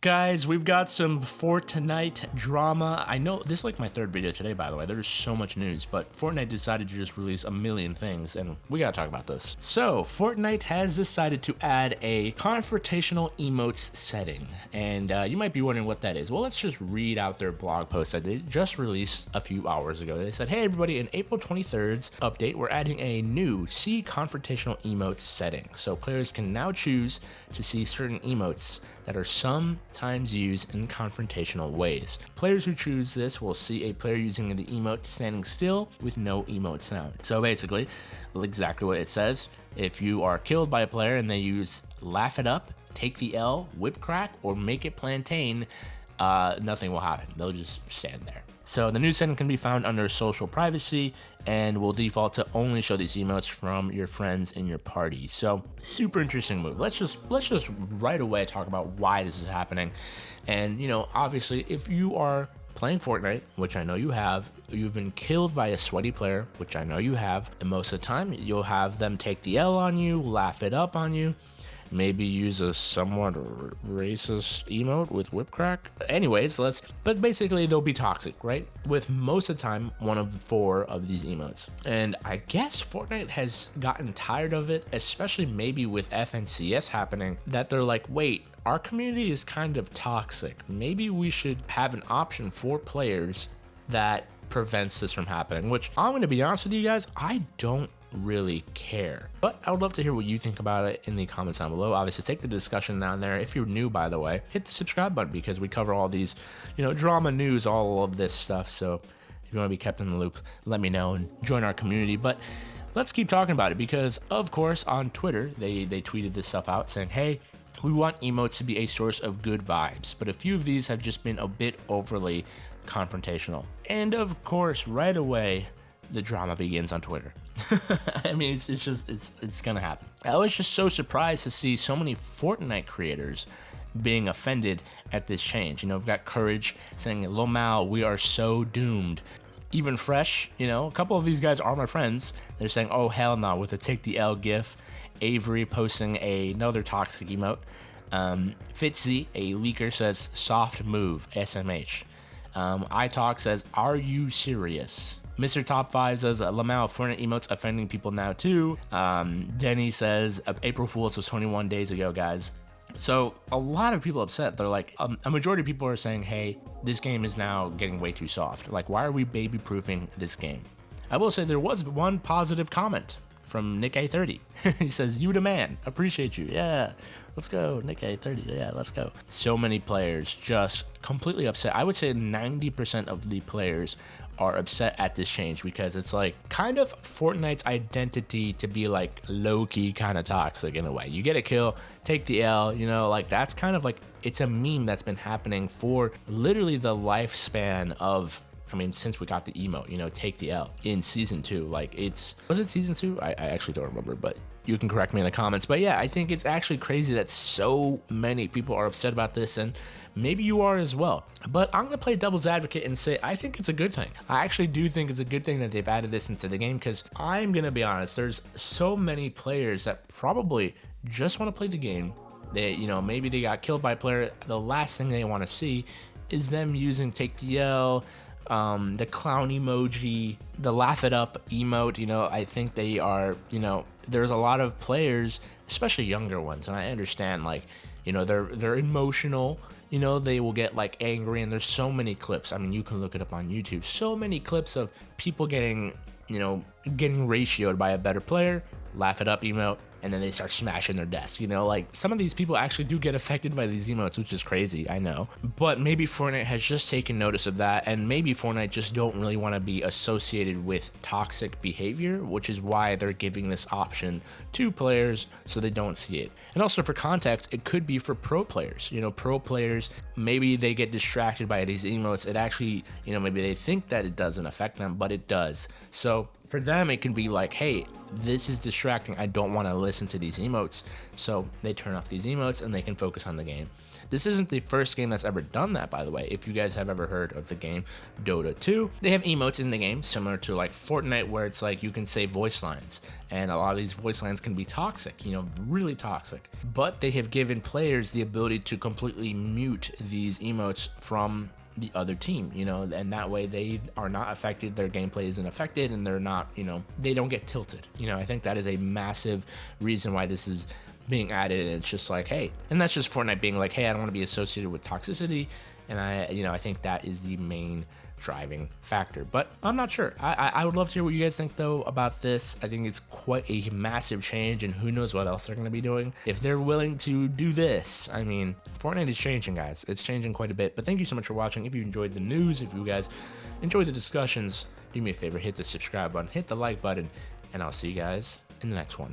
Guys, we've got some Fortnite drama. I know this is like my third video today, by the way. There's so much news, but Fortnite decided to just release a million things, and we gotta talk about this. So, Fortnite has decided to add a confrontational emotes setting, and you might be wondering what that is. Well, let's just read out their blog post that they just released a few hours ago. They said, hey everybody, in April 23rd's update, we're adding a new See confrontational emotes setting. So players can now choose to see certain emotes that are sometimes used in confrontational ways. Players who choose this will see a player using the emote standing still with no emote sound. So basically, exactly what it says. If you are killed by a player and they use laugh it up, take the L, whip crack, or make it plantain, nothing will happen. They'll just stand there. So the new setting can be found under social privacy and will default to only show these emotes from your friends in your party. So super interesting move. Let's just right away talk about why this is happening. And you know, obviously if you are playing Fortnite, which I know you have, you've been killed by a sweaty player, which I know you have, and most of the time you'll have them take the L on you, laugh it up on you, maybe use a somewhat racist emote with whip crack. Anyways, but basically they'll be toxic, right? With most of the time, one of 4 of these emotes. And I guess Fortnite has gotten tired of it, especially maybe with FNCS happening, that they're like, wait, our community is kind of toxic. Maybe we should have an option for players that prevents this from happening, which I'm gonna be honest with you guys, I don't really care, but I would love to hear what you think about it in the comments down below. Obviously take the discussion down there. If you're new, by the way, hit the subscribe button because we cover all these, you know, drama news, all of this stuff. So if you want to be kept in the loop, let me know and join our community. But let's keep talking about it because of course on Twitter they tweeted this stuff out saying, hey, we want emotes to be a source of good vibes, but a few of these have just been a bit overly confrontational. And of course right away the drama begins on Twitter. I mean, it's gonna happen. I was just so surprised to see so many Fortnite creators being offended at this change. You know, we've got Courage saying, Lomao, we are so doomed. Even Fresh, you know, a couple of these guys are my friends. They're saying, oh hell no, with a take the L gif. Avery posting another toxic emote. Fitzy, a leaker, says, soft move, SMH. iTalk says, are you serious? Mr. Top 5 says, Lamau, Fortnite emotes offending people now too. Denny says, April Fool's was 21 days ago, guys. So a lot of people upset. They're like, a majority of people are saying, hey, this game is now getting way too soft. Like, why are we baby-proofing this game? I will say there was one positive comment from Nick A30. He says, you the man, appreciate you. Yeah, let's go, Nick A30, yeah, let's go. So many players just completely upset. I would say 90% of the players are upset at this change because it's like kind of Fortnite's identity to be like low-key kind of toxic in a way. You get a kill, take the L, you know, like that's kind of like, it's a meme that's been happening for literally the lifespan of, I mean, since we got the emote, you know, take the L in season 2. Like was it season 2? I actually don't remember, but you can correct me in the comments. But yeah, I think it's actually crazy that so many people are upset about this, and maybe you are as well. But I'm gonna play devil's advocate and say I think it's a good thing. I actually do think it's a good thing that they've added this into the game because I'm gonna be honest, there's so many players that probably just want to play the game. They, you know, maybe they got killed by a player. The last thing they want to see is them using take the L, the clown emoji, the laugh it up emote. You know, I think they are, you know, there's a lot of players, especially younger ones, and I understand, like, you know, they're emotional, you know, they will get like angry, and there's so many clips. I mean, you can look it up on YouTube, so many clips of people getting, you know, getting ratioed by a better player, laugh it up emote, and then they start smashing their desk. You know, like some of these people actually do get affected by these emotes, which is crazy, I know. But maybe Fortnite has just taken notice of that, and maybe Fortnite just don't really want to be associated with toxic behavior, which is why they're giving this option to players so they don't see it. And also for context, it could be for pro players. You know, pro players, maybe they get distracted by these emotes. It actually, you know, maybe they think that it doesn't affect them, but it does. So for them, it can be like, hey, this is distracting. I don't want to listen to these emotes. So they turn off these emotes and they can focus on the game. This isn't the first game that's ever done that, by the way. If you guys have ever heard of the game Dota 2, they have emotes in the game similar to like Fortnite, where it's like you can say voice lines, and a lot of these voice lines can be toxic, you know, really toxic. But they have given players the ability to completely mute these emotes from the other team, you know, and that way they are not affected, their gameplay isn't affected, and they're not, you know, they don't get tilted. You know, I think that is a massive reason why this is being added, and it's just like, hey, and that's just Fortnite being like, hey, I don't want to be associated with toxicity, and I think that is the main driving factor. But I'm not sure. I would love to hear what you guys think though about this. I think it's quite a massive change, and who knows what else they're going to be doing if they're willing to do this. I mean, Fortnite is changing, guys. It's changing quite a bit. But thank you so much for watching. If you enjoyed the news, if you guys enjoyed the discussions, do me a favor, hit the subscribe button, hit the like button, and I'll see you guys in the next one.